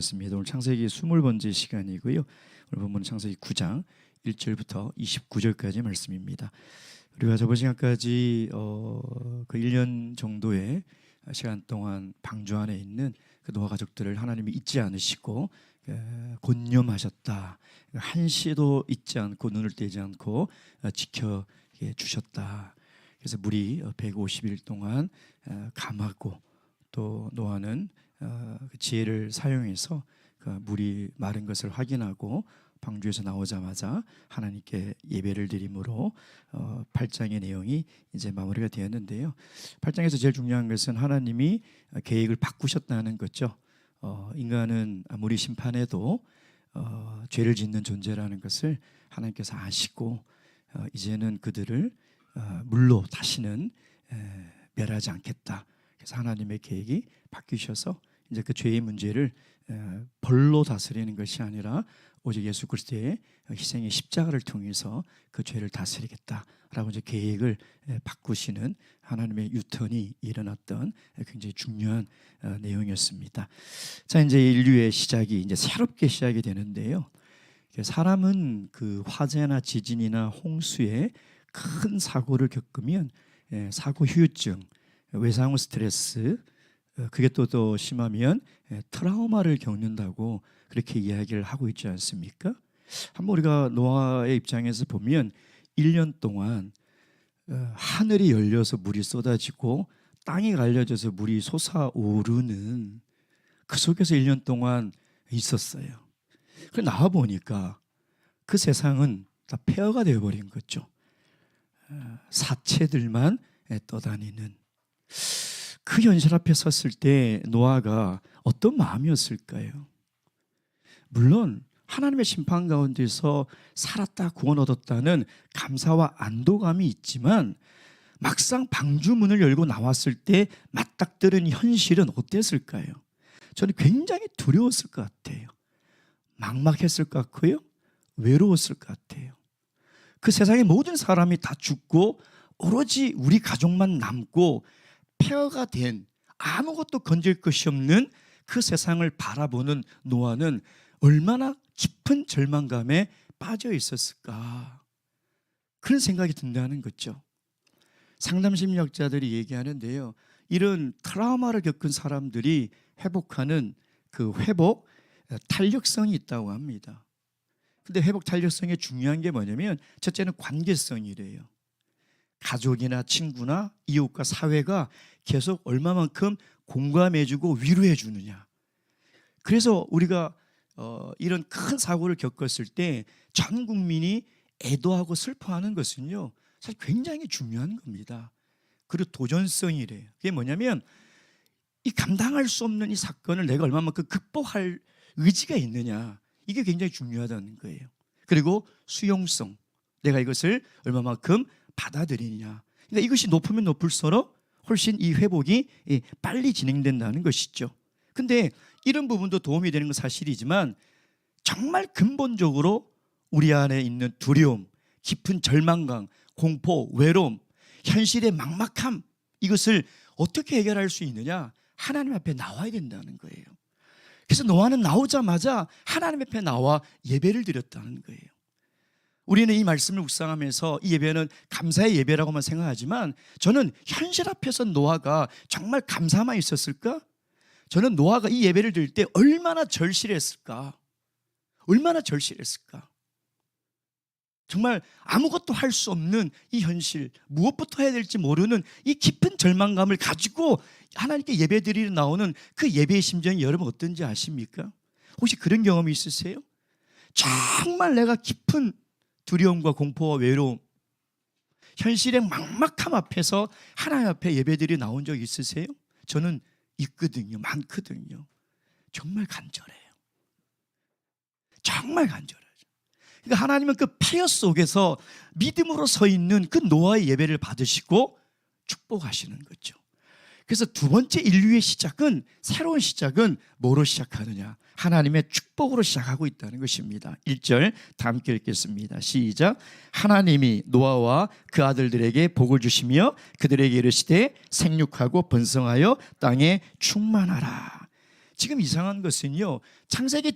습니다. 오늘 창세기 20번째 시간이고요. 오늘 본문은 창세기 9장 1절부터 29절까지 말씀입니다. 우리가 저번 시간까지 그 1년 정도의 시간 동안 방주 안에 있는 그 노아 가족들을 하나님이 잊지 않으시고 곤념하셨다. 한시도 잊지 않고 눈을 떼지 않고 지켜 주셨다. 그래서 물이 150일 동안 감하고 또 노아는 그 지혜를 사용해서 그 물이 마른 것을 확인하고 방주에서 나오자마자 하나님께 예배를 드림으로 8장의 내용이 이제 마무리가 되었는데요. 8장에서 제일 중요한 것은 하나님이 계획을 바꾸셨다는 거죠. 인간은 아무리 심판해도 죄를 짓는 존재라는 것을 하나님께서 아시고 이제는 그들을 물로 다시는 멸하지 않겠다. 그래서 하나님의 계획이 바뀌셔서 이제 그 죄의 문제를 벌로 다스리는 것이 아니라 오직 예수 그리스도의 희생의 십자가를 통해서 그 죄를 다스리겠다라고 이제 계획을 바꾸시는 하나님의 유턴이 일어났던 굉장히 중요한 내용이었습니다. 자, 이제 인류의 시작이 이제 새롭게 시작이 되는데요. 사람은 그 화재나 지진이나 홍수에 큰 사고를 겪으면 사고 후유증, 외상후 스트레스, 그게 또 심하면 트라우마를 겪는다고 그렇게 이야기를 하고 있지 않습니까? 한번 우리가 노아의 입장에서 보면 1년 동안 하늘이 열려서 물이 쏟아지고 땅이 갈려져서 물이 솟아오르는 그 속에서 1년 동안 있었어요. 그 나와 보니까 그 세상은 다 폐허가 되어버린 거죠. 사체들만 떠다니는 그 현실 앞에 섰을 때 노아가 어떤 마음이었을까요? 물론 하나님의 심판 가운데서 살았다 구원 얻었다는 감사와 안도감이 있지만 막상 방주문을 열고 나왔을 때 맞닥뜨린 현실은 어땠을까요? 저는 굉장히 두려웠을 것 같아요. 막막했을 것 같고요. 외로웠을 것 같아요. 그 세상의 모든 사람이 다 죽고 오로지 우리 가족만 남고 폐허가 된 아무것도 건질 것이 없는 그 세상을 바라보는 노아는 얼마나 깊은 절망감에 빠져 있었을까, 그런 생각이 든다는 거죠. 상담심리학자들이 얘기하는데요, 이런 트라우마를 겪은 사람들이 회복하는 그 회복 탄력성이 있다고 합니다. 근데 회복 탄력성의 중요한 게 뭐냐면 첫째는 관계성이래요. 가족이나 친구나 이웃과 사회가 계속 얼마만큼 공감해주고 위로해주느냐. 그래서 우리가 이런 큰 사고를 겪었을 때 전 국민이 애도하고 슬퍼하는 것은요, 사실 굉장히 중요한 겁니다. 그리고 도전성이래요. 그게 뭐냐면 이 감당할 수 없는 이 사건을 내가 얼마만큼 극복할 의지가 있느냐, 이게 굉장히 중요하다는 거예요. 그리고 수용성, 내가 이것을 얼마만큼 받아들이느냐. 그러니까 이것이 높으면 높을수록 훨씬 이 회복이 빨리 진행된다는 것이죠. 근데 이런 부분도 도움이 되는 건 사실이지만 정말 근본적으로 우리 안에 있는 두려움, 깊은 절망감, 공포, 외로움, 현실의 막막함, 이것을 어떻게 해결할 수 있느냐? 하나님 앞에 나와야 된다는 거예요. 그래서 노아는 나오자마자 하나님 앞에 나와 예배를 드렸다는 거예요. 우리는 이 말씀을 묵상하면서 이 예배는 감사의 예배라고만 생각하지만 저는 현실 앞에서 노아가 정말 감사만 있었을까? 저는 노아가 이 예배를 드릴 때 얼마나 절실했을까? 얼마나 절실했을까? 정말 아무것도 할 수 없는 이 현실, 무엇부터 해야 될지 모르는 이 깊은 절망감을 가지고 하나님께 예배 드리러 나오는 그 예배의 심정이 여러분 어떤지 아십니까? 혹시 그런 경험이 있으세요? 정말 내가 깊은 두려움과 공포와 외로움, 현실의 막막함 앞에서 하나님 앞에 예배드리 나온 적 있으세요? 저는 있거든요. 많거든요. 정말 간절해요. 정말 간절하죠. 그러니까 하나님은 그 폐허 속에서 믿음으로 서 있는 그 노아의 예배를 받으시고 축복하시는 거죠. 그래서 두 번째 인류의 시작은, 새로운 시작은 뭐로 시작하느냐? 하나님의 축복으로 시작하고 있다는 것입니다. 1절 다 함께 읽겠습니다. 시작. 하나님이 노아와 그 아들들에게 복을 주시며 그들에게 이르시되 생육하고 번성하여 땅에 충만하라. 지금 이상한 것은요, 창세기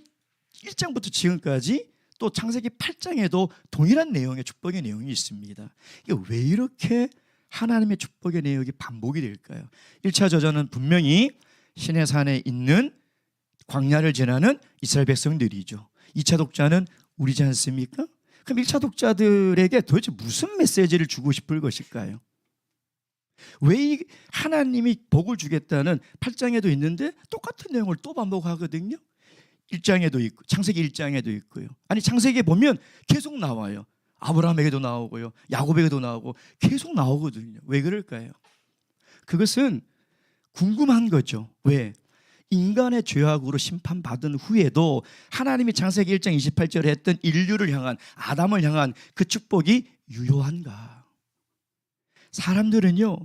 1장부터 지금까지 또 창세기 8장에도 동일한 내용의 축복의 내용이 있습니다. 이게 왜 이렇게 하나님의 축복의 내용이 반복이 될까요? 1차 저자는 분명히 시내산에 있는 광야를 지나는 이스라엘 백성들이죠. 2차 독자는 우리지 않습니까? 그럼 1차 독자들에게 도대체 무슨 메시지를 주고 싶을 것일까요? 왜 이 하나님이 복을 주겠다는 8장에도 있는데 똑같은 내용을 또 반복하거든요. 1장에도 있고 창세기 1장에도 있고요. 아니 창세기에 보면 계속 나와요. 아브라함에게도 나오고요, 야곱에게도 나오고 계속 나오거든요. 왜 그럴까요? 그것은 궁금한 거죠. 왜? 인간의 죄악으로 심판받은 후에도 하나님이 창세기 1장 28절에 했던 인류를 향한, 아담을 향한 그 축복이 유효한가? 사람들은요,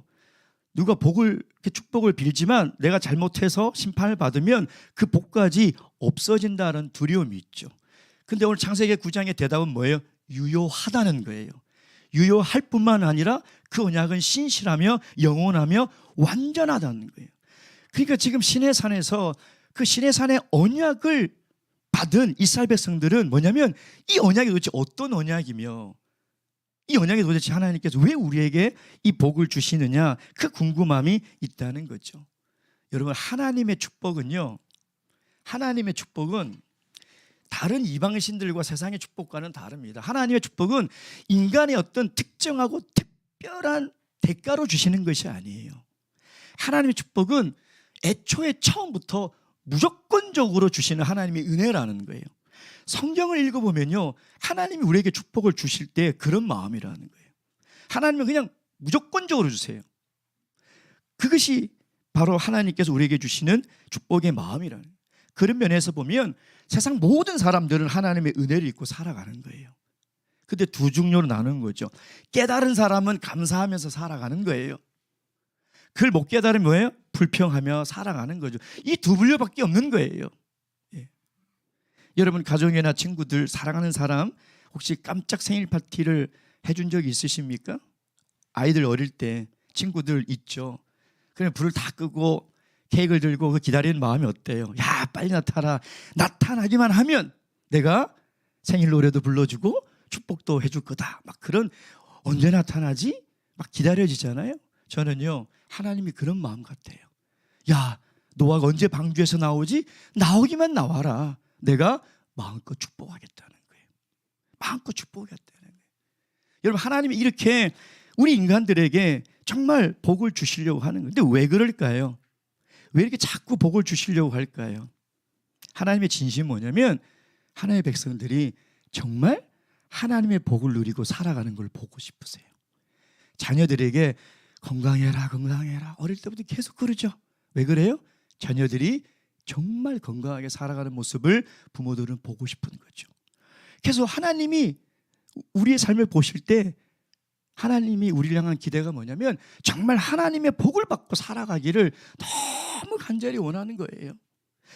누가 축복을 빌지만 내가 잘못해서 심판을 받으면 그 복까지 없어진다는 두려움이 있죠. 근데 오늘 창세기 9장의 대답은 뭐예요? 유효하다는 거예요. 유효할 뿐만 아니라 그 언약은 신실하며 영원하며 완전하다는 거예요. 그러니까 지금 시내산에서 그 시내산의 언약을 받은 이스라엘 백성들은 뭐냐면, 이 언약이 도대체 어떤 언약이며 이 언약이 도대체 하나님께서 왜 우리에게 이 복을 주시느냐, 그 궁금함이 있다는 거죠. 여러분, 하나님의 축복은 다른 이방신들과 세상의 축복과는 다릅니다. 하나님의 축복은 인간의 어떤 특정하고 특별한 대가로 주시는 것이 아니에요. 하나님의 축복은 애초에 처음부터 무조건적으로 주시는 하나님의 은혜라는 거예요. 성경을 읽어보면요, 하나님이 우리에게 축복을 주실 때 그런 마음이라는 거예요. 하나님은 그냥 무조건적으로 주세요. 그것이 바로 하나님께서 우리에게 주시는 축복의 마음이라는 거예요. 그런 면에서 보면 세상 모든 사람들은 하나님의 은혜를 입고 살아가는 거예요. 근데 두 종류로 나누는 거죠. 깨달은 사람은 감사하면서 살아가는 거예요. 그걸 못 깨달으면 뭐예요? 불평하며 살아가는 거죠. 이 두 분류밖에 없는 거예요. 예. 여러분, 가족이나 친구들, 사랑하는 사람 혹시 깜짝 생일 파티를 해준 적이 있으십니까? 아이들 어릴 때 친구들 있죠. 그냥 불을 다 끄고 케이크를 들고 기다리는 마음이 어때요? 야, 빨리 나타나. 나타나기만 하면 내가 생일 노래도 불러주고 축복도 해줄 거다. 막 그런, 언제 나타나지? 막 기다려지잖아요. 저는요, 하나님이 그런 마음 같아요. 야, 노아가 언제 방주에서 나오지? 나오기만 나와라. 내가 마음껏 축복하겠다는 거예요. 마음껏 축복하겠다는 거예요. 여러분, 하나님이 이렇게 우리 인간들에게 정말 복을 주시려고 하는 거예요. 근데 왜 그럴까요? 왜 이렇게 자꾸 복을 주시려고 할까요? 하나님의 진심이 뭐냐면, 하나님의 백성들이 정말 하나님의 복을 누리고 살아가는 걸 보고 싶으세요. 자녀들에게 건강해라, 건강해라. 어릴 때부터 계속 그러죠. 왜 그래요? 자녀들이 정말 건강하게 살아가는 모습을 부모들은 보고 싶은 거죠. 그래서 하나님이 우리의 삶을 보실 때 하나님이 우리를 향한 기대가 뭐냐면, 정말 하나님의 복을 받고 살아가기를 너무 간절히 원하는 거예요.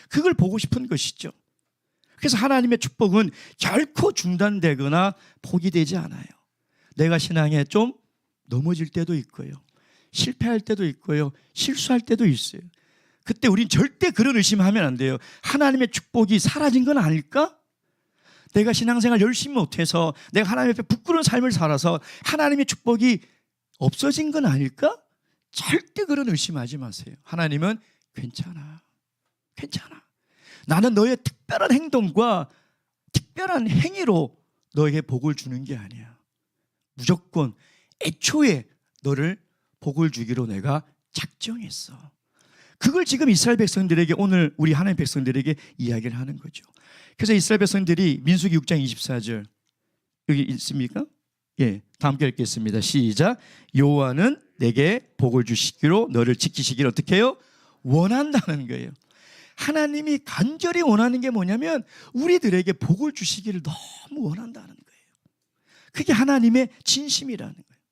그걸 보고 싶은 것이죠. 그래서 하나님의 축복은 결코 중단되거나 포기되지 않아요. 내가 신앙에 좀 넘어질 때도 있고요, 실패할 때도 있고요, 실수할 때도 있어요. 그때 우린 절대 그런 의심하면 안 돼요. 하나님의 축복이 사라진 건 아닐까? 내가 신앙생활 열심히 못해서, 내가 하나님 앞에 부끄러운 삶을 살아서 하나님의 축복이 없어진 건 아닐까? 절대 그런 의심하지 마세요. 하나님은 괜찮아, 괜찮아. 나는 너의 특별한 행동과 특별한 행위로 너에게 복을 주는 게 아니야. 무조건 애초에 너를 복을 주기로 내가 작정했어. 그걸 지금 이스라엘 백성들에게, 오늘 우리 하나님 백성들에게 이야기를 하는 거죠. 그래서 이스라엘 백성들이 민수기 6장 24절 여기 있습니까? 예, 다 함께 읽겠습니다. 시작. 여호와는 내게 복을 주시기로 너를 지키시기를 어떻게 해요? 원한다는 거예요. 하나님이 간절히 원하는 게 뭐냐면, 우리들에게 복을 주시기를 너무 원한다는 거예요. 그게 하나님의 진심이라는 거예요.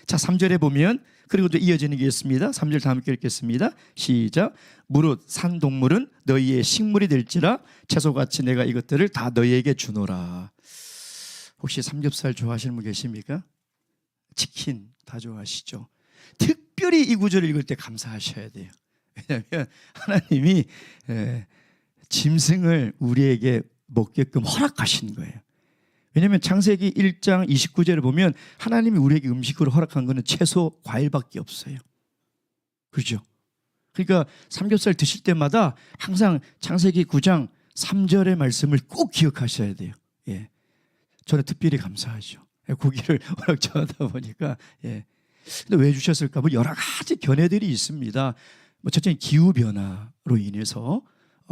자, 3절에 보면, 그리고 또 이어지는 게 있습니다. 3절 다 함께 읽겠습니다. 시작. 무릇 산 동물은 너희의 식물이 될지라 채소같이 내가 이것들을 다 너희에게 주노라. 혹시 삼겹살 좋아하시는 분 계십니까? 치킨 다 좋아하시죠? 특별히 이 구절을 읽을 때 감사하셔야 돼요. 왜냐하면 하나님이 짐승을 우리에게 먹게끔 허락하신 거예요. 왜냐하면 창세기 1장 29절을 보면 하나님이 우리에게 음식으로 허락한 거는 채소, 과일밖에 없어요. 그렇죠? 그러니까 삼겹살 드실 때마다 항상 창세기 9장 3절의 말씀을 꼭 기억하셔야 돼요. 예. 저는 특별히 감사하죠. 고기를 워낙 좋아하다 보니까. 예. 근데 왜 주셨을까? 뭐 여러 가지 견해들이 있습니다. 뭐 첫째는 기후 변화로 인해서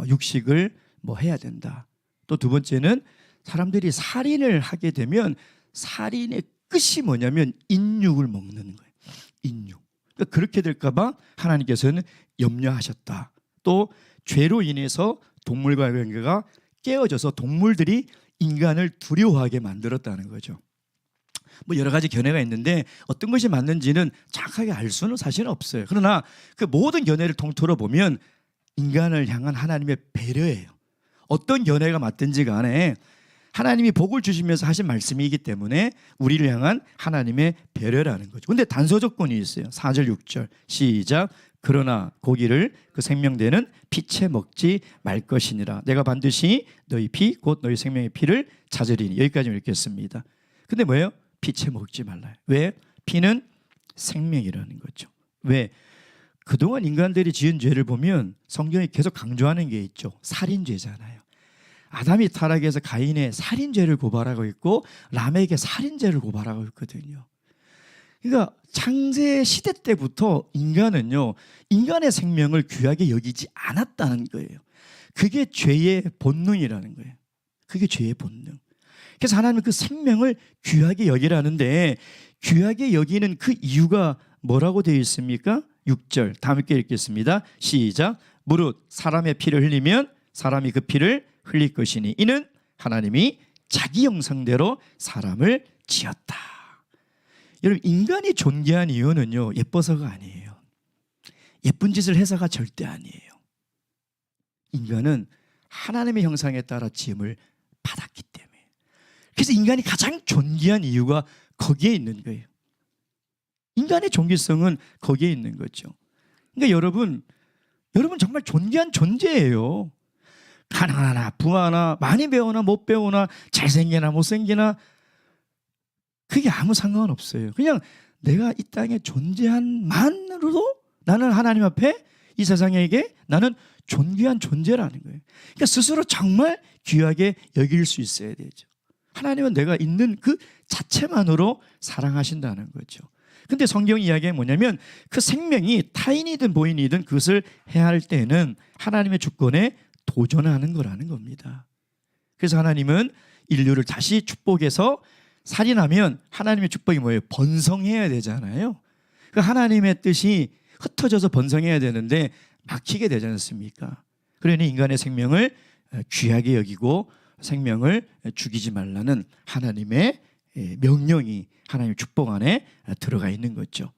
육식을 뭐 해야 된다. 또 두 번째는 사람들이 살인을 하게 되면 살인의 끝이 뭐냐면 인육을 먹는 거예요. 인육. 그러니까 그렇게 될까봐 하나님께서는 염려하셨다. 또 죄로 인해서 동물과의 관계가 깨어져서 동물들이 인간을 두려워하게 만들었다는 거죠. 뭐 여러 가지 견해가 있는데 어떤 것이 맞는지는 정확하게 알 수는 사실 없어요. 그러나 그 모든 견해를 통틀어 보면 인간을 향한 하나님의 배려예요. 어떤 견해가 맞든지 간에 하나님이 복을 주시면서 하신 말씀이기 때문에 우리를 향한 하나님의 배려라는 거죠. 근데 단서 조건이 있어요. 4절 6절 시작. 그러나 고기를 그 생명되는 피채 먹지 말 것이니라. 내가 반드시 너희 피 곧 너희 생명의 피를 찾으리니. 여기까지 읽겠습니다. 근데 뭐예요? 피채 먹지 말라요. 왜? 피는 생명이라는 거죠. 왜? 그동안 인간들이 지은 죄를 보면 성경이 계속 강조하는 게 있죠. 살인죄잖아요. 아담이 타락해서 가인의 살인죄를 고발하고 있고 람에게 살인죄를 고발하고 있거든요. 그러니까 창세 시대 때부터 인간은요, 인간의 생명을 귀하게 여기지 않았다는 거예요. 그게 죄의 본능이라는 거예요. 그게 죄의 본능. 그래서 하나님은 그 생명을 귀하게 여기라는데 귀하게 여기는 그 이유가 뭐라고 되어 있습니까? 6절 다 함께 읽겠습니다. 시작. 무릇 사람의 피를 흘리면 사람이 그 피를 흘릴 것이니 이는 하나님이 자기 형상대로 사람을 지었다. 여러분 인간이 존귀한 이유는요 예뻐서가 아니에요. 예쁜 짓을 해서가 절대 아니에요. 인간은 하나님의 형상에 따라 지음을 받았기 때문에. 그래서 인간이 가장 존귀한 이유가 거기에 있는 거예요. 인간의 존귀성은 거기에 있는 거죠. 그러니까 여러분 정말 존귀한 존재예요. 가난하나 부하나 많이 배우나 못 배우나 잘생기나 못생기나 그게 아무 상관없어요. 그냥 내가 이 땅에 존재한 만으로도 나는 하나님 앞에 이 세상에게 나는 존귀한 존재라는 거예요. 그러니까 스스로 정말 귀하게 여길 수 있어야 되죠. 하나님은 내가 있는 그 자체만으로 사랑하신다는 거죠. 근데 성경 이야기가 뭐냐면 그 생명이 타인이든 보인이든 그것을 해할 때는 하나님의 주권에 도전하는 거라는 겁니다. 그래서 하나님은 인류를 다시 축복해서 살인하면 하나님의 축복이 뭐예요? 번성해야 되잖아요. 그 하나님의 뜻이 흩어져서 번성해야 되는데 막히게 되지 않습니까? 그러니 인간의 생명을 귀하게 여기고 생명을 죽이지 말라는 하나님의 명령이 하나님의 축복 안에 들어가 있는 거죠.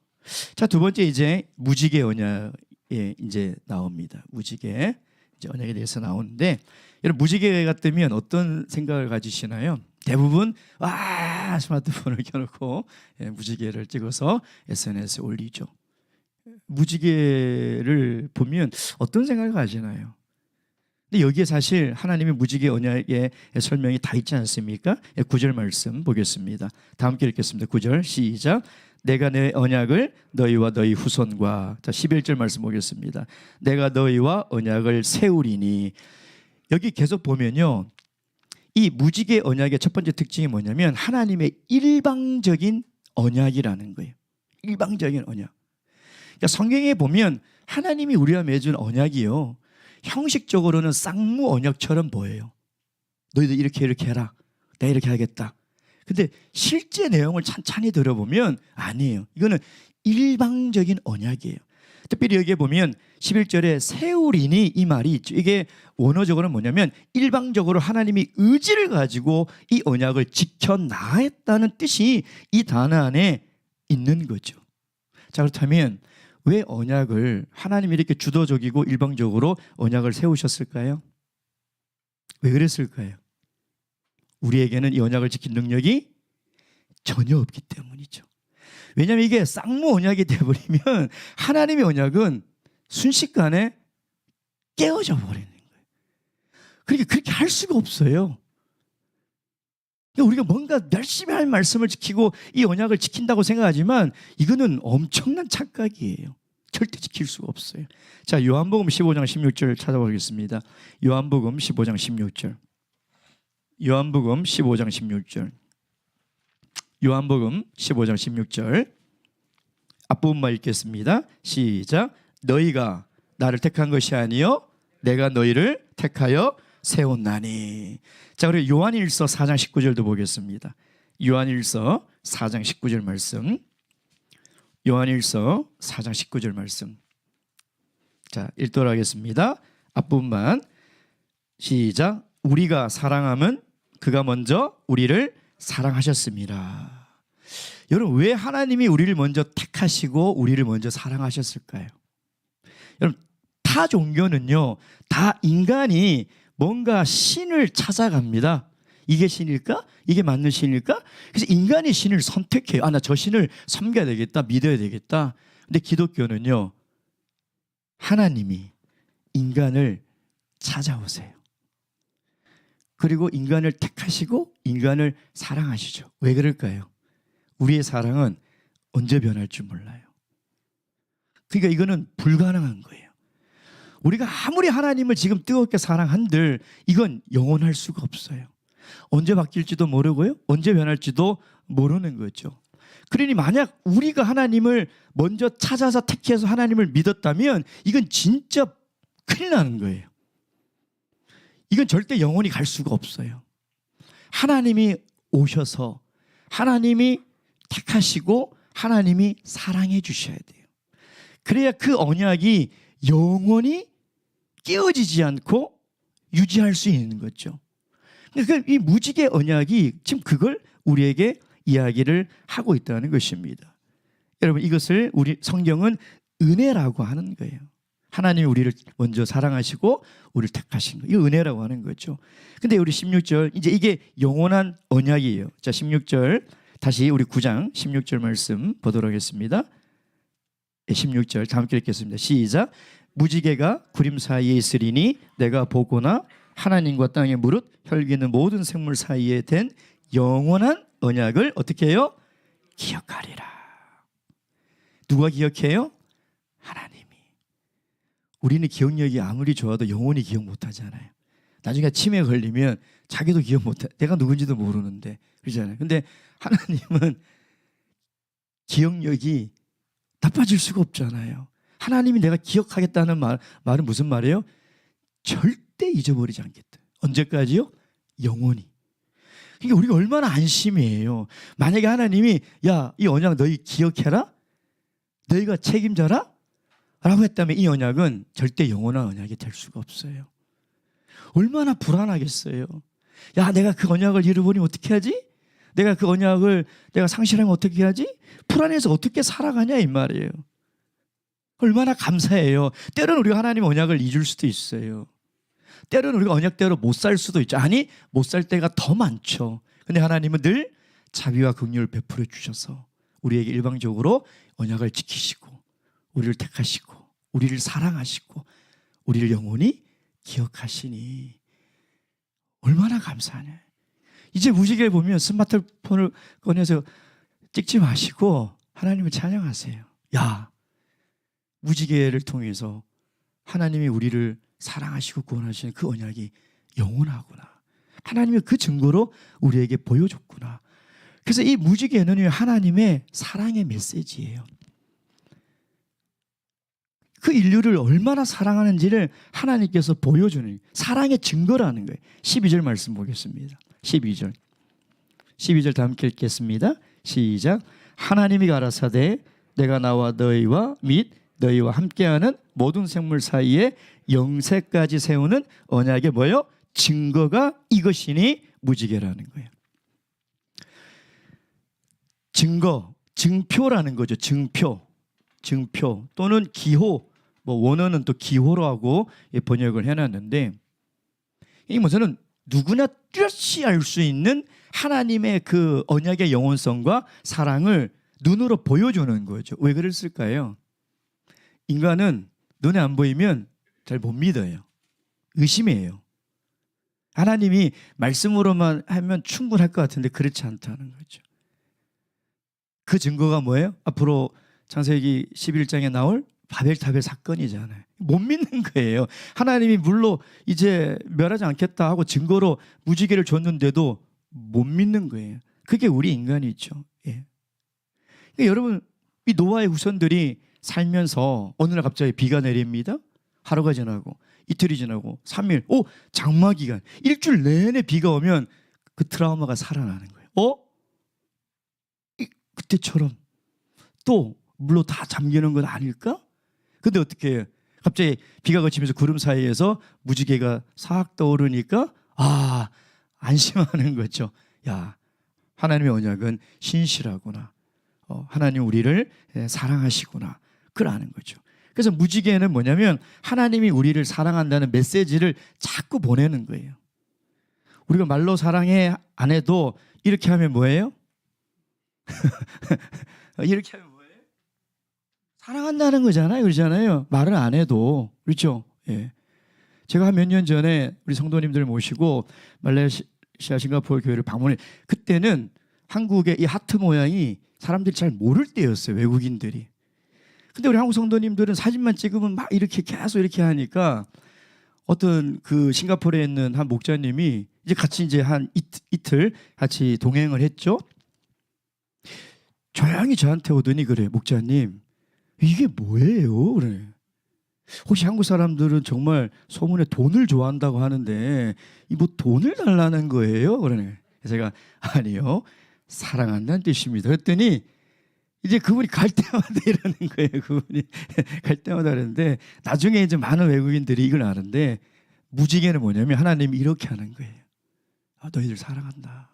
자, 두 번째 이제 무지개 언약에 이제 나옵니다. 무지개 이제 언약에 대해서 나오는데 여러분 무지개가 뜨면 어떤 생각을 가지시나요? 대부분 스마트폰을 켜놓고 무지개를 찍어서 SNS에 올리죠. 무지개를 보면 어떤 생각을 가지나요? 근데 여기에 사실 하나님의 무지개 언약의 설명이 다 있지 않습니까? 9절 말씀 보겠습니다. 다 함께 읽겠습니다. 9절 시작. 내가 내 언약을 너희와 너희 후손과, 자 11절 말씀 보겠습니다. 내가 너희와 언약을 세우리니. 여기 계속 보면요, 이 무지개 언약의 첫 번째 특징이 뭐냐면 하나님의 일방적인 언약이라는 거예요. 일방적인 언약. 그러니까 성경에 보면 하나님이 우리와 맺은 언약이요, 형식적으로는 쌍무 언약처럼 보여요. 너희들 이렇게 해라, 내가 이렇게 하겠다. 근데 실제 내용을 찬찬히 들어보면 아니에요. 이거는 일방적인 언약이에요. 특별히 여기에 보면 11절에 세우리니 이 말이 있죠. 이게 원어적으로는 뭐냐면 일방적으로 하나님이 의지를 가지고 이 언약을 지켜나했다는 뜻이 이 단어 안에 있는 거죠. 자, 그렇다면 왜 언약을 하나님이 이렇게 주도적이고 일방적으로 언약을 세우셨을까요? 왜 그랬을까요? 우리에게는 이 언약을 지킬 능력이 전혀 없기 때문이죠. 왜냐하면 이게 쌍무 언약이 되어버리면 하나님의 언약은 순식간에 깨어져 버리는 거예요. 그러니까 그렇게 할 수가 없어요. 그러니까 우리가 뭔가 열심히 할 말씀을 지키고 이 언약을 지킨다고 생각하지만 이거는 엄청난 착각이에요. 절대 지킬 수가 없어요. 자, 요한복음 15장 16절 찾아보겠습니다. 요한복음 15장 16절. 요한복음 15장 16절. 요한복음 15장 16절. 앞부분만 읽겠습니다. 시작. 너희가 나를 택한 것이 아니요 내가 너희를 택하여 세웠나니. 자, 그리고 요한일서 4장 19절도 보겠습니다. 요한일서 4장 19절 말씀. 요한일서 4장 19절 말씀. 자, 읽도록 하겠습니다. 앞부분만. 시작. 우리가 사랑함은 그가 먼저 우리를 사랑하셨습니다. 여러분, 왜 하나님이 우리를 먼저 택하시고 우리를 먼저 사랑하셨을까요? 여러분, 타 종교는요, 다 인간이 뭔가 신을 찾아갑니다. 이게 신일까? 이게 맞는 신일까? 그래서 인간이 신을 선택해요. 나 저 신을 섬겨야 되겠다, 믿어야 되겠다. 근데 기독교는요, 하나님이 인간을 찾아오세요. 그리고 인간을 택하시고 인간을 사랑하시죠. 왜 그럴까요? 우리의 사랑은 언제 변할 줄 몰라요. 그러니까 이거는 불가능한 거예요. 우리가 아무리 하나님을 지금 뜨겁게 사랑한들 이건 영원할 수가 없어요. 언제 바뀔지도 모르고요, 언제 변할지도 모르는 거죠. 그러니 만약 우리가 하나님을 먼저 찾아서 택해서 하나님을 믿었다면 이건 진짜 큰일 나는 거예요. 이건 절대 영원히 갈 수가 없어요. 하나님이 오셔서 하나님이 택하시고 하나님이 사랑해 주셔야 돼요. 그래야 그 언약이 영원히 깨어지지 않고 유지할 수 있는 거죠. 그러니까 이 무지개 언약이 지금 그걸 우리에게 이야기를 하고 있다는 것입니다. 여러분, 이것을 우리 성경은 은혜라고 하는 거예요. 하나님이 우리를 먼저 사랑하시고 우리를 택하신 거. 이거 은혜라고 하는 거죠. 근데 우리 16절, 이제 이게 영원한 언약이에요. 자, 16절 다시 우리 9장 16절 말씀 보도록 하겠습니다. 16절 다 함께 읽겠습니다. 시작. 무지개가 구림 사이에 있으리니 내가 보거나 하나님과 땅의 무릇 혈기는 모든 생물 사이에 된 영원한 언약을 어떻게 해요? 기억하리라. 누가 기억해요? 하나님이. 우리는 기억력이 아무리 좋아도 영원히 기억 못하잖아요. 나중에 치매에 걸리면 자기도 기억 못해. 내가 누군지도 모르는데 그러잖아요. 근데 하나님은 기억력이 나빠질 수가 없잖아요. 하나님이 내가 기억하겠다는 말은 무슨 말이에요? 절대 잊어버리지 않겠다. 언제까지요? 영원히. 그러니까 우리가 얼마나 안심이에요. 만약에 하나님이 야, 이 언약 너희 기억해라? 너희가 책임져라? 라고 했다면 이 언약은 절대 영원한 언약이 될 수가 없어요. 얼마나 불안하겠어요. 야, 내가 그 언약을 잃어버리면 어떻게 하지? 내가 그 언약을 내가 상실하면 어떻게 하지? 불안해서 어떻게 살아가냐 이 말이에요. 얼마나 감사해요. 때로는 우리가 하나님 언약을 잊을 수도 있어요. 때로는 우리가 언약대로 못 살 수도 있죠. 아니, 못 살 때가 더 많죠. 근데 하나님은 늘 자비와 긍휼을 베풀어 주셔서 우리에게 일방적으로 언약을 지키시고 우리를 택하시고 우리를 사랑하시고 우리를 영원히 기억하시니 얼마나 감사하냐. 이제 무지개를 보면 스마트폰을 꺼내서 찍지 마시고 하나님을 찬양하세요. 야, 무지개를 통해서 하나님이 우리를 사랑하시고 구원하시는 그 언약이 영원하구나. 하나님이 그 증거로 우리에게 보여줬구나. 그래서 이 무지개는 하나님의 사랑의 메시지예요. 그 인류를 얼마나 사랑하는지를 하나님께서 보여주는 사랑의 증거라는 거예요. 12절 말씀 보겠습니다. 12절 다 함께 읽겠습니다. 시작. 하나님이 가라사대 내가 나와 너희와 및 너희와 함께하는 모든 생물 사이에 영세까지 세우는 언약의 뭐요? 증거가 이것이니 무지개라는 거예요. 증거, 증표라는 거죠. 증표 또는 기호, 원어는 또 기호라고 번역을 해놨는데 이 무엇은 누구나 뚜렷이 알 수 있는 하나님의 그 언약의 영원성과 사랑을 눈으로 보여주는 거죠. 왜 그랬을까요? 인간은 눈에 안 보이면 잘 못 믿어요. 의심해요. 하나님이 말씀으로만 하면 충분할 것 같은데 그렇지 않다는 거죠. 그 증거가 뭐예요? 앞으로 창세기 11장에 나올 바벨탑의 사건이잖아요. 못 믿는 거예요. 하나님이 물로 이제 멸하지 않겠다 하고 증거로 무지개를 줬는데도 못 믿는 거예요. 그게 우리 인간이죠. 예. 그러니까 여러분, 이 노아의 후손들이 살면서 어느 날 갑자기 비가 내립니다. 하루가 지나고 이틀이 지나고 3일, 장마 기간, 일주일 내내 비가 오면 그 트라우마가 살아나는 거예요. 그때처럼 또 물로 다 잠기는 건 아닐까? 근데 어떻게 해요? 갑자기 비가 그치면서 구름 사이에서 무지개가 싹 떠오르니까 안심하는 거죠. 야, 하나님의 언약은 신실하구나. 하나님 우리를 사랑하시구나. 그걸 아는 거죠. 그래서 무지개는 뭐냐면 하나님이 우리를 사랑한다는 메시지를 자꾸 보내는 거예요. 우리가 말로 사랑해 안 해도 이렇게 하면 뭐예요? 이렇게 하면 뭐예요? 사랑한다는 거잖아요. 그러잖아요. 말을 안 해도. 그렇죠? 예. 제가 한 몇 년 전에 우리 성도님들 모시고 말레이시아 싱가포르 교회를 방문해. 그때는 한국의 이 하트 모양이 사람들이 잘 모를 때였어요. 외국인들이. 근데 우리 한국 성도님들은 사진만 찍으면 막 이렇게 계속 이렇게 하니까 어떤 그 싱가포르에 있는 한 목자님이 이제 같이 이제 한 이틀 같이 동행을 했죠. 조용히 저한테 오더니 그래, 목자님 이게 뭐예요? 그래. 혹시 한국 사람들은 정말 소문에 돈을 좋아한다고 하는데 이 뭐 돈을 달라는 거예요? 그러네. 제가 아니요, 사랑한다는 뜻입니다. 그랬더니 이제 그분이 갈 때마다 이러는 거예요. 그분이 갈 때마다 그러는데 나중에 이제 많은 외국인들이 이걸 아는데 무지개는 뭐냐면 하나님이 이렇게 하는 거예요. 너희들 사랑한다.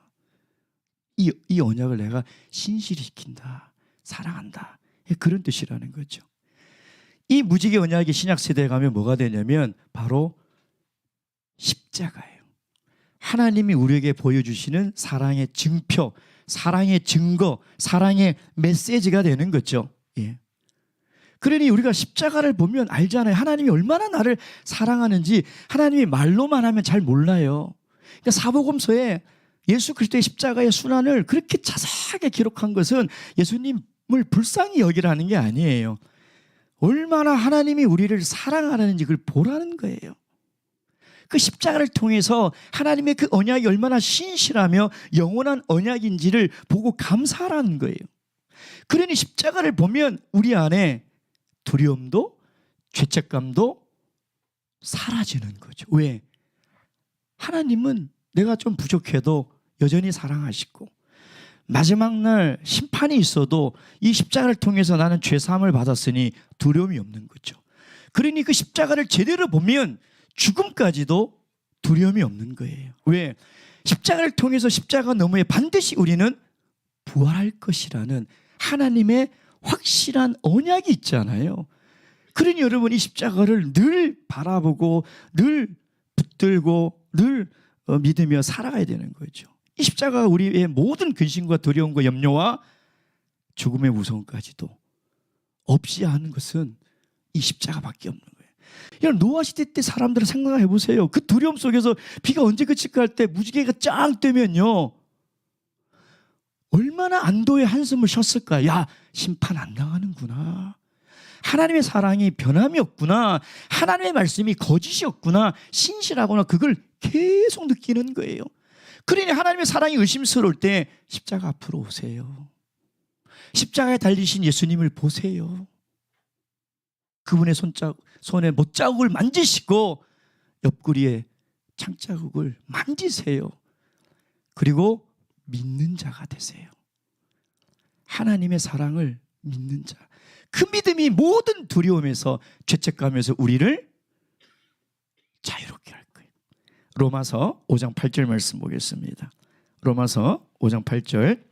이 언약을 내가 신실히 지킨다. 사랑한다. 그런 뜻이라는 거죠. 이 무지개 언약이 신약 세대에 가면 뭐가 되냐면 바로 십자가예요. 하나님이 우리에게 보여주시는 사랑의 증표, 사랑의 증거, 사랑의 메시지가 되는 거죠. 예. 그러니 우리가 십자가를 보면 알잖아요. 하나님이 얼마나 나를 사랑하는지 하나님이 말로만 하면 잘 몰라요. 그러니까 사복음서에 예수 그리스도의 십자가의 순환을 그렇게 자세하게 기록한 것은 예수님을 불쌍히 여기라는 게 아니에요. 얼마나 하나님이 우리를 사랑하는지 그걸 보라는 거예요. 그 십자가를 통해서 하나님의 그 언약이 얼마나 신실하며 영원한 언약인지를 보고 감사하라는 거예요. 그러니 십자가를 보면 우리 안에 두려움도 죄책감도 사라지는 거죠. 왜? 하나님은 내가 좀 부족해도 여전히 사랑하시고 마지막 날 심판이 있어도 이 십자가를 통해서 나는 죄사함을 받았으니 두려움이 없는 거죠. 그러니 그 십자가를 제대로 보면 죽음까지도 두려움이 없는 거예요. 왜? 십자가를 통해서 십자가 너머에 반드시 우리는 부활할 것이라는 하나님의 확실한 언약이 있잖아요. 그러니 여러분 이 십자가를 늘 바라보고 늘 붙들고 늘 믿으며 살아가야 되는 거죠. 이 십자가가 우리의 모든 근심과 두려움과 염려와 죽음의 무서움까지도 없이 하는 것은 이 십자가밖에 없는 거예요. 여러분 노아 시대 때 사람들을 생각해 보세요. 그 두려움 속에서 비가 언제 그칠까 할 때 무지개가 짱 뜨면요 얼마나 안도의 한숨을 쉬었을까. 야, 심판 안 당하는구나. 하나님의 사랑이 변함이 없구나. 하나님의 말씀이 거짓이 없구나. 신실하구나. 그걸 계속 느끼는 거예요. 그러니 하나님의 사랑이 의심스러울 때 십자가 앞으로 오세요. 십자가에 달리신 예수님을 보세요. 그분의 손에 못자국을 만지시고 옆구리에 창자국을 만지세요. 그리고 믿는 자가 되세요. 하나님의 사랑을 믿는 자. 그 믿음이 모든 두려움에서 죄책감에서 우리를 자유롭게 할 거예요. 로마서 5장 8절 말씀 보겠습니다. 로마서 5장 8절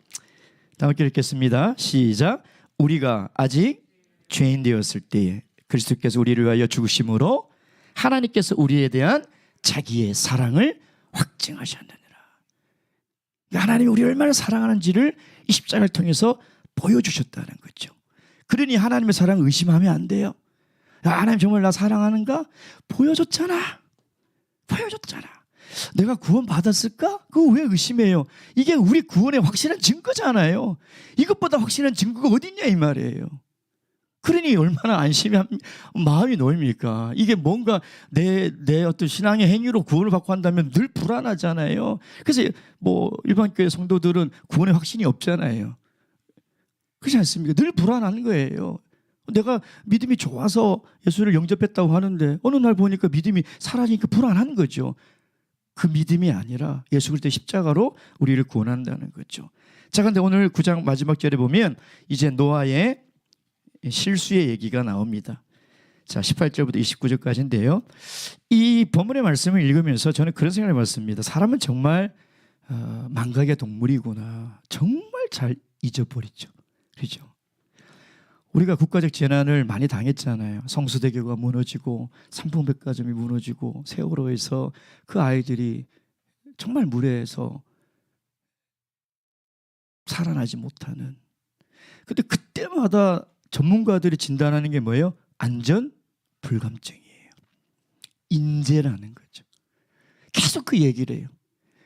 다 함께 읽겠습니다. 시작. 우리가 아직 죄인 되었을 때에 그리스도께서 우리를 위하여 죽으심으로 하나님께서 우리에 대한 자기의 사랑을 확증하셨느니라. 하나님이 우리를 얼마나 사랑하는지를 이 십자가를 통해서 보여주셨다는 거죠. 그러니 하나님의 사랑을 의심하면 안 돼요. 야, 하나님 정말 나 사랑하는가? 보여줬잖아. 내가 구원 받았을까? 그거 왜 의심해요? 이게 우리 구원의 확실한 증거잖아요. 이것보다 확실한 증거가 어딨냐 이 말이에요. 그러니 얼마나 마음이 놓입니까? 이게 뭔가 내 어떤 신앙의 행위로 구원을 받고 한다면 늘 불안하잖아요. 그래서 뭐 일반 교회 성도들은 구원의 확신이 없잖아요. 그렇지 않습니까? 늘 불안한 거예요. 내가 믿음이 좋아서 예수를 영접했다고 하는데 어느 날 보니까 믿음이 사라지니까 불안한 거죠. 그 믿음이 아니라 예수 그리스도의 십자가로 우리를 구원한다는 거죠. 자, 그런데 오늘 9장 마지막 절에 보면 이제 노아의 실수의 얘기가 나옵니다. 자, 18절부터 29절까지인데요. 이 본문의 말씀을 읽으면서 저는 그런 생각을 해봤습니다. 사람은 정말 망각의 동물이구나. 정말 잘 잊어버리죠. 그렇죠? 우리가 국가적 재난을 많이 당했잖아요. 성수대교가 무너지고 삼풍백화점이 무너지고 세월호에서 그 아이들이 정말 물에서 살아나지 못하는. 근데 그때마다 전문가들이 진단하는 게 뭐예요? 안전 불감증이에요. 인재라는 거죠. 계속 그 얘기를 해요.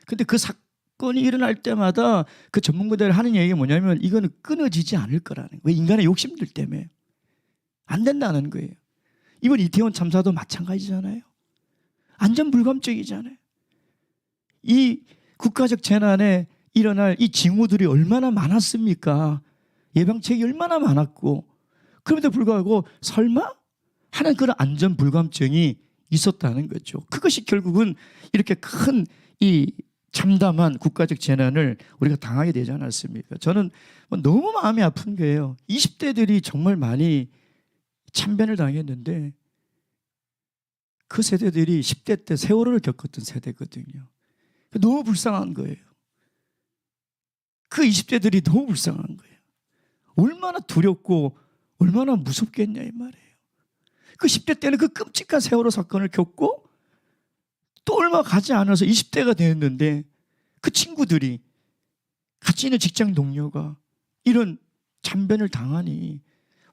근데 그 사건이 일어날 때마다 그 전문가들이 하는 얘기가 뭐냐면 이거는 끊어지지 않을 거라는 거예요. 왜? 인간의 욕심들 때문에 안 된다는 거예요. 이번 이태원 참사도 마찬가지잖아요. 안전 불감증이잖아요. 이 국가적 재난에 일어날 이 징후들이 얼마나 많았습니까? 예방책이 얼마나 많았고, 그럼에도 불구하고 설마 하는 그런 안전 불감증이 있었다는 거죠. 그것이 결국은 이렇게 큰 이 참담한 국가적 재난을 우리가 당하게 되지 않았습니까? 저는 너무 마음이 아픈 거예요. 20대들이 정말 많이 참변을 당했는데 그 세대들이 10대 때 세월호를 겪었던 세대거든요. 너무 불쌍한 거예요. 그 20대들이 너무 불쌍한 거예요. 얼마나 두렵고 얼마나 무섭겠냐 이 말이에요. 그 10대 때는 그 끔찍한 세월호 사건을 겪고 또 얼마 가지 않아서 20대가 되었는데 그 친구들이 같이 있는 직장 동료가 이런 참변을 당하니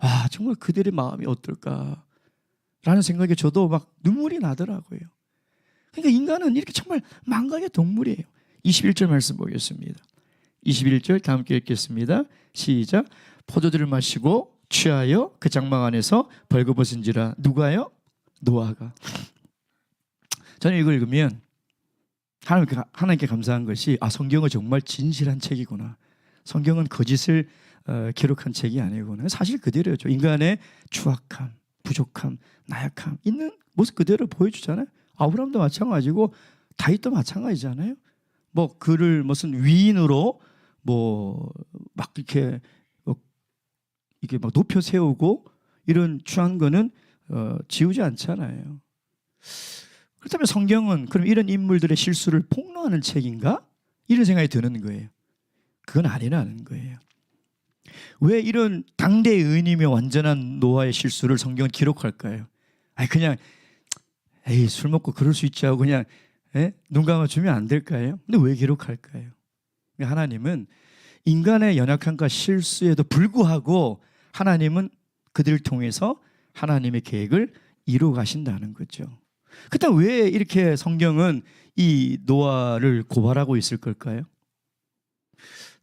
와, 정말 그들의 마음이 어떨까라는 생각에 저도 막 눈물이 나더라고요. 그러니까 인간은 이렇게 정말 망각의 동물이에요. 21절 말씀 보겠습니다. 21절 다 함께 읽겠습니다. 시작. 포도주를 마시고 취하여 그 장막 안에서 벌거벗은지라. 누가요? 노아가. 저는 이걸 읽으면 하나님께 감사한 것이 성경은 정말 진실한 책이구나. 성경은 거짓을 기록한 책이 아니구나. 사실 그대로죠. 인간의 추악함, 부족함, 나약함 있는 모습 그대로 보여주잖아요. 아브라함도 마찬가지고 다윗도 마찬가지잖아요. 뭐 그를 무슨 위인으로 뭐 막 이렇게 이게 막 높여 세우고 이런 취한 거는 지우지 않잖아요. 그렇다면 성경은 그럼 이런 인물들의 실수를 폭로하는 책인가? 이런 생각이 드는 거예요. 그건 아니라는 거예요. 왜 이런 당대 의인이며 완전한 노아의 실수를 성경은 기록할까요? 그냥 에이 술 먹고 그럴 수 있지 하고 그냥 눈 감아주면 안 될까요? 근데 왜 기록할까요? 하나님은 인간의 연약함과 실수에도 불구하고 하나님은 그들을 통해서 하나님의 계획을 이루어 가신다는 거죠. 그렇다면 왜 이렇게 성경은 이 노아를 고발하고 있을 걸까요?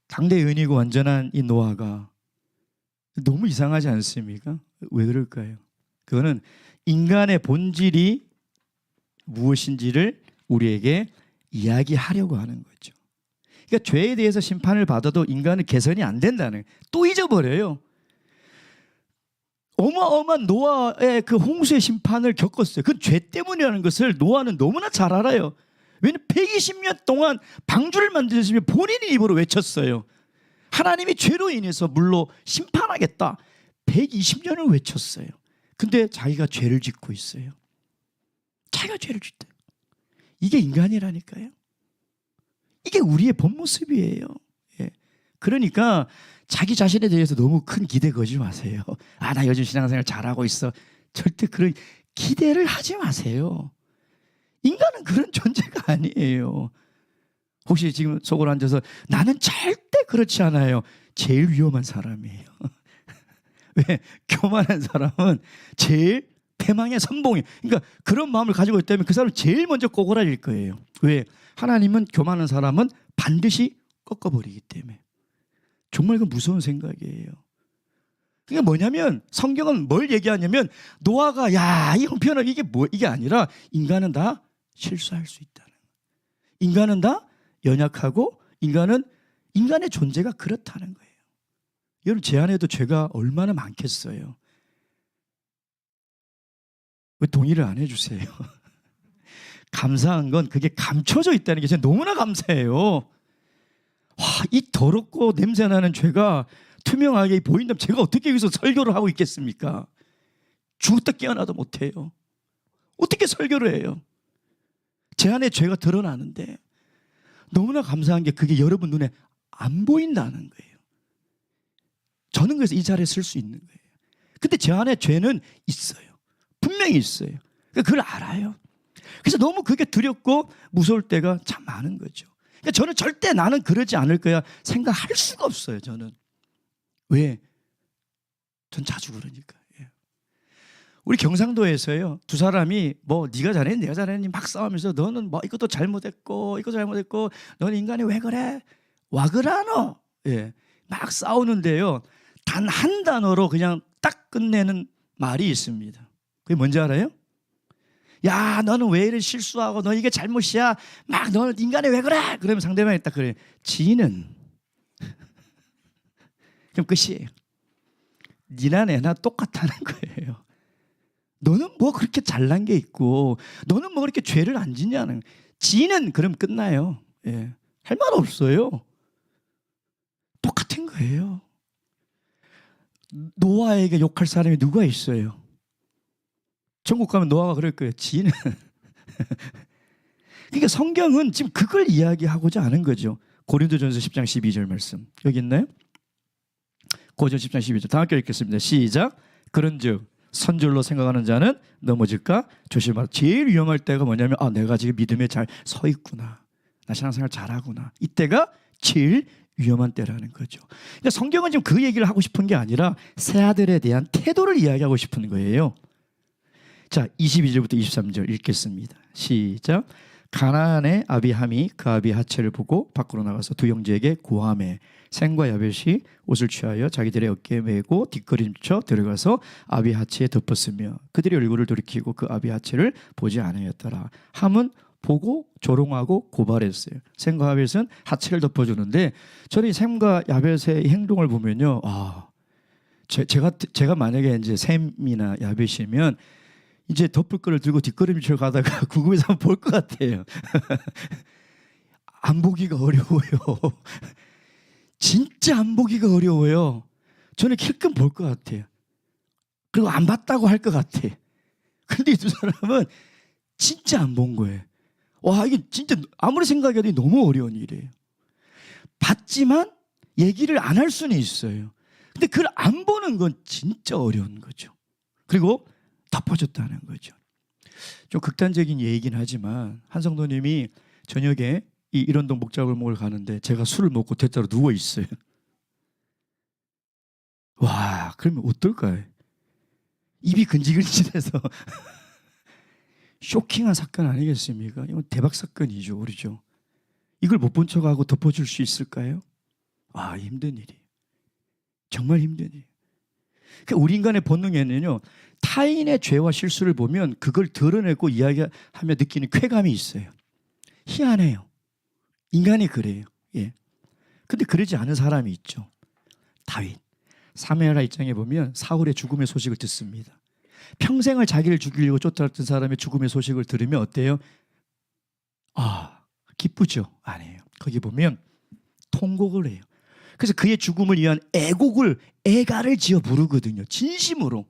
당대 의인이고 완전한 이 노아가 너무 이상하지 않습니까? 왜 그럴까요? 그거는 인간의 본질이 무엇인지를 우리에게 이야기하려고 하는 거죠. 그러니까 죄에 대해서 심판을 받아도 인간은 개선이 안 된다는, 또 잊어버려요. 어마어마한 노아의 그 홍수의 심판을 겪었어요. 그 죄 때문이라는 것을 노아는 너무나 잘 알아요. 왜냐하면 120년 동안 방주를 만드시며 본인의 입으로 외쳤어요. 하나님이 죄로 인해서 물로 심판하겠다. 120년을 외쳤어요. 근데 자기가 죄를 짓고 있어요. 자기가 죄를 짓대요. 이게 인간이라니까요. 이게 우리의 본 모습이에요. 그러니까 자기 자신에 대해서 너무 큰 기대 걸지 마세요. 나 요즘 신앙생활 잘하고 있어. 절대 그런 기대를 하지 마세요. 인간은 그런 존재가 아니에요. 혹시 지금 속으로 앉아서 나는 절대 그렇지 않아요. 제일 위험한 사람이에요. 왜? 교만한 사람은 제일 패망의 선봉이. 그러니까 그런 마음을 가지고 있다면 그 사람은 제일 먼저 꼬그라질 거예요. 왜? 하나님은 교만한 사람은 반드시 꺾어버리기 때문에. 정말 그 무서운 생각이에요. 그게 뭐냐면 성경은 뭘 얘기하냐면 노아가 야, 이 형편은 이게 아니라 인간은 다 실수할 수 있다는 거예요. 인간은 다 연약하고 인간의 존재가 그렇다는 거예요. 여러분 제 안에도 죄가 얼마나 많겠어요. 왜 동의를 안 해주세요? 감사한 건 그게 감춰져 있다는 게 제가 너무나 감사해요. 와, 이 더럽고 냄새나는 죄가 투명하게 보인다면 제가 어떻게 여기서 설교를 하고 있겠습니까? 죽었다 깨어나도 못해요. 어떻게 설교를 해요? 제 안에 죄가 드러나는데 너무나 감사한 게 그게 여러분 눈에 안 보인다는 거예요. 저는 그래서 이 자리에 설 수 있는 거예요. 근데 제 안에 죄는 있어요. 분명히 있어요. 그걸 알아요. 그래서 너무 그게 두렵고 무서울 때가 참 많은 거죠. 그러니까 저는 절대 나는 그러지 않을 거야 생각할 수가 없어요. 저는. 왜? 전 자주 그러니까. 우리 경상도에서요, 두 사람이 뭐 네가 잘했니 내가 잘했니 막 싸우면서 너는 뭐 이것도 잘못했고 이것도 잘못했고 너는 인간이 왜 그래? 와 그라노? 막 싸우는데요, 단 한 단어로 그냥 딱 끝내는 말이 있습니다. 그게 뭔지 알아요? 야, 너는 왜 이래 실수하고 너 이게 잘못이야. 막 너는 인간이 왜 그래? 그러면 상대방이 딱 그래. 지는. 그럼 끝이에요. 니나 내나 똑같다는 거예요. 너는 뭐 그렇게 잘난 게 있고 너는 뭐 그렇게 죄를 안 짓냐는. 지는 그럼 끝나요. 할 말 없어요. 똑같은 거예요. 노아에게 욕할 사람이 누가 있어요? 천국 가면 노아가 그럴 거예요. 지는. 그러니까 성경은 지금 그걸 이야기하고자 하는 거죠. 고린도전서 10장 12절 말씀 여기 있나요? 고린도전서 10장 12절 다 함께 읽겠습니다. 시작. 그런즉 선줄로 생각하는 자는 넘어질까 조심하라. 제일 위험할 때가 뭐냐면 내가 지금 믿음에 잘 서 있구나. 나 신앙생활 잘하구나. 이때가 제일 위험한 때라는 거죠. 그러니까 성경은 지금 그 얘기를 하고 싶은 게 아니라 새 아들에 대한 태도를 이야기하고 싶은 거예요. 자, 22절부터 23절 읽겠습니다. 시작. 가나안의 아비함이 그 아비 하체를 보고 밖으로 나가서 두 형제에게 고하매 셈과 야벳이 옷을 취하여 자기들의 어깨에 메고 뒷걸음쳐 들어가서 아비 하체에 덮었으며 그들이 얼굴을 돌이키고 그 아비 하체를 보지 않으였더라. 함은 보고 조롱하고 고발했어요. 셈과 야벳은 하체를 덮어주는데 저는 셈과 야벳의 행동을 보면요, 제가 만약에 이제 셈이나 야벳이면 이제 덮을 거를 들고 뒷걸음질 가다가 궁금해서 한번 볼 것 같아요. 안 보기가 어려워요. 진짜 안 보기가 어려워요. 저는 킬끔 볼 것 같아요. 그리고 안 봤다고 할 것 같아. 근데 이 두 사람은 진짜 안 본 거예요. 와, 이게 진짜 아무리 생각해도 너무 어려운 일이에요. 봤지만 얘기를 안 할 수는 있어요. 근데 그걸 안 보는 건 진짜 어려운 거죠. 그리고 덮어줬다는 거죠. 좀 극단적인 얘기긴 하지만 한 성도님이 저녁에 이 일원동 목자골목을 가는데 제가 술을 먹고 대자로 누워 있어요. 와, 그러면 어떨까요? 입이 근질근질해서 쇼킹한 사건 아니겠습니까? 이건 대박 사건이죠, 우리죠. 이걸 못 본 척하고 덮어줄 수 있을까요? 힘든 일이에요. 정말 힘든 일이에요. 그러니까 우리 인간의 본능에는요, 타인의 죄와 실수를 보면 그걸 드러내고 이야기하며 느끼는 쾌감이 있어요. 희한해요. 인간이 그래요. 근데 그러지 않은 사람이 있죠. 다윗. 사무엘하 1장에 보면 사울의 죽음의 소식을 듣습니다. 평생을 자기를 죽이려고 쫓아왔던 사람의 죽음의 소식을 들으면 어때요? 기쁘죠? 아니에요. 거기 보면 통곡을 해요. 그래서 그의 죽음을 위한 애가를 지어 부르거든요. 진심으로.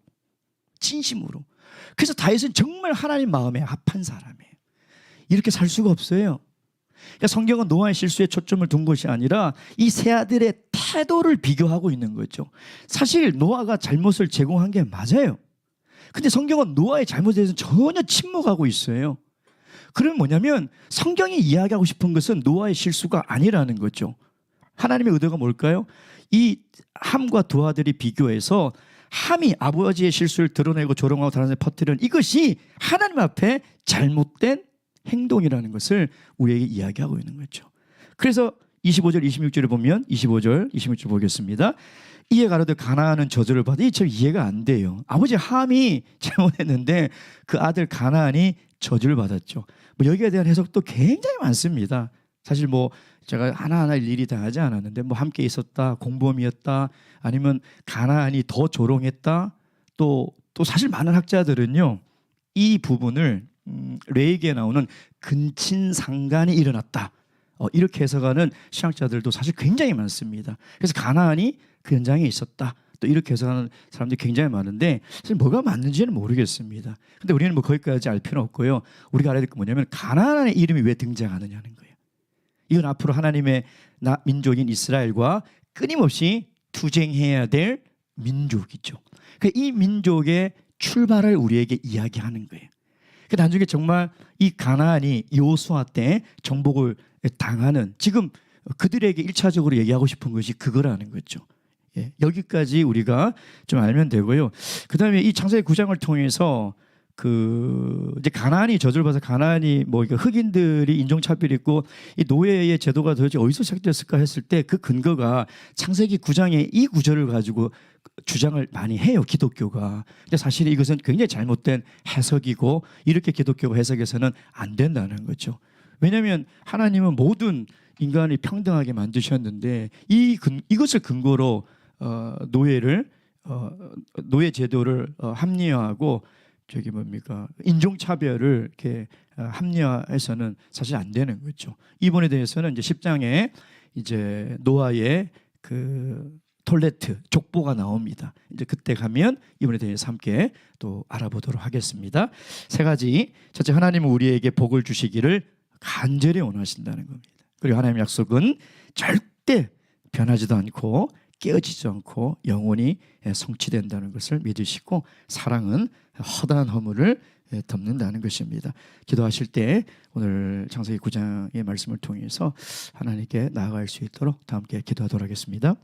그래서 다윗은 정말 하나님 마음에 합한 사람이에요. 이렇게 살 수가 없어요. 그러니까 성경은 노아의 실수에 초점을 둔 것이 아니라 이 세 아들의 태도를 비교하고 있는 거죠. 사실 노아가 잘못을 제공한 게 맞아요. 근데 성경은 노아의 잘못에 대해서 전혀 침묵하고 있어요. 그러면 뭐냐면 성경이 이야기하고 싶은 것은 노아의 실수가 아니라는 거죠. 하나님의 의도가 뭘까요? 이 함과 두 아들이 비교해서 함이 아버지의 실수를 드러내고 조롱하고 다른 데 퍼뜨리는 이것이 하나님 앞에 잘못된 행동이라는 것을 우리에게 이야기하고 있는 거죠. 그래서 25절 26절을 보면 25절 26절 보겠습니다. 이에 가로되 가나안은 저주를 받아. 이 참 이해가 안 돼요. 아버지 함이 잘못했는데 그 아들 가나안이 저주를 받았죠. 뭐 여기에 대한 해석도 굉장히 많습니다. 사실 뭐 제가 하나하나 일일이 다 하지 않았는데 뭐 함께 있었다, 공범이었다, 아니면 가나안이 더 조롱했다. 또 사실 많은 학자들은요 이 부분을 레위기에 나오는 근친상간이 일어났다, 이렇게 해석하는 신학자들도 사실 굉장히 많습니다. 그래서 가나안이 그 현장에 있었다, 또 이렇게 해석하는 사람들이 굉장히 많은데 사실 뭐가 맞는지는 모르겠습니다. 근데 우리는 뭐 거기까지 알 필요는 없고요. 우리가 알아야 될 게 뭐냐면 가나안의 이름이 왜 등장하느냐는 거예요. 이건 앞으로 하나님의 민족인 이스라엘과 끊임없이 투쟁해야 될 민족이죠. 이 민족의 출발을 우리에게 이야기하는 거예요. 나중에 정말 이 가나안이 여호수아 때 정복을 당하는, 지금 그들에게 1차적으로 얘기하고 싶은 것이 그거라는 거죠. 예, 여기까지 우리가 좀 알면 되고요. 그 다음에 이 창세기 9장을 통해서 이제 가나안이 저주를 받아서 가나안이 뭐 흑인들이 인종차별이 있고 이 노예의 제도가 도대체 어디서 시작됐을까 했을 때 그 근거가 창세기 9장의 이 구절을 가지고 주장을 많이 해요, 기독교가. 근데 사실 이것은 굉장히 잘못된 해석이고 이렇게 기독교가 해석해서는 안 된다는 거죠. 왜냐하면 하나님은 모든 인간이 평등하게 만드셨는데 이것을 근거로 노예 제도를 합리화하고 인종차별을 이렇게 합리화해서는 사실 안 되는 거죠. 이번에 대해서는 이제 10장에 이제 노아의 그 톨레트 족보가 나옵니다. 이제 그때 가면 이번에 대해서 함께 또 알아보도록 하겠습니다. 세 가지. 첫째, 하나님은 우리에게 복을 주시기를 간절히 원하신다는 겁니다. 그리고 하나님의 약속은 절대 변하지도 않고 깨어지지 않고 영원히 성취된다는 것을 믿으시고, 사랑은 허다한 허물을 덮는다는 것입니다. 기도하실 때 오늘 창세기 9장의 말씀을 통해서 하나님께 나아갈 수 있도록 다 함께 기도하도록 하겠습니다.